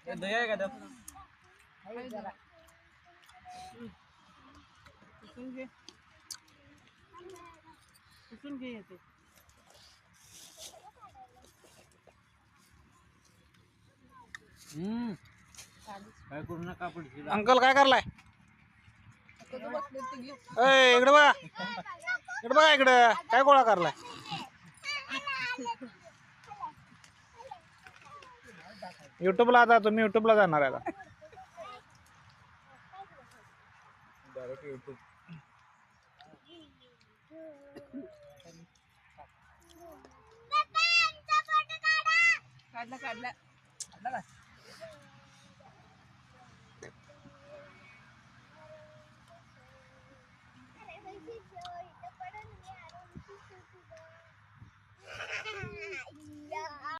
दही आहे का त्यात? पुसून घे पुसून घे येते काय करू नका पडशील. अंकल काय करलाय? ए इकडे बघा, इकडे बघा, इकडे काय गोळा करलाय? युट्यूबला आता तुम्ही युट्यूबला जाणार आहे आता. Direct YouTube. काढला काढला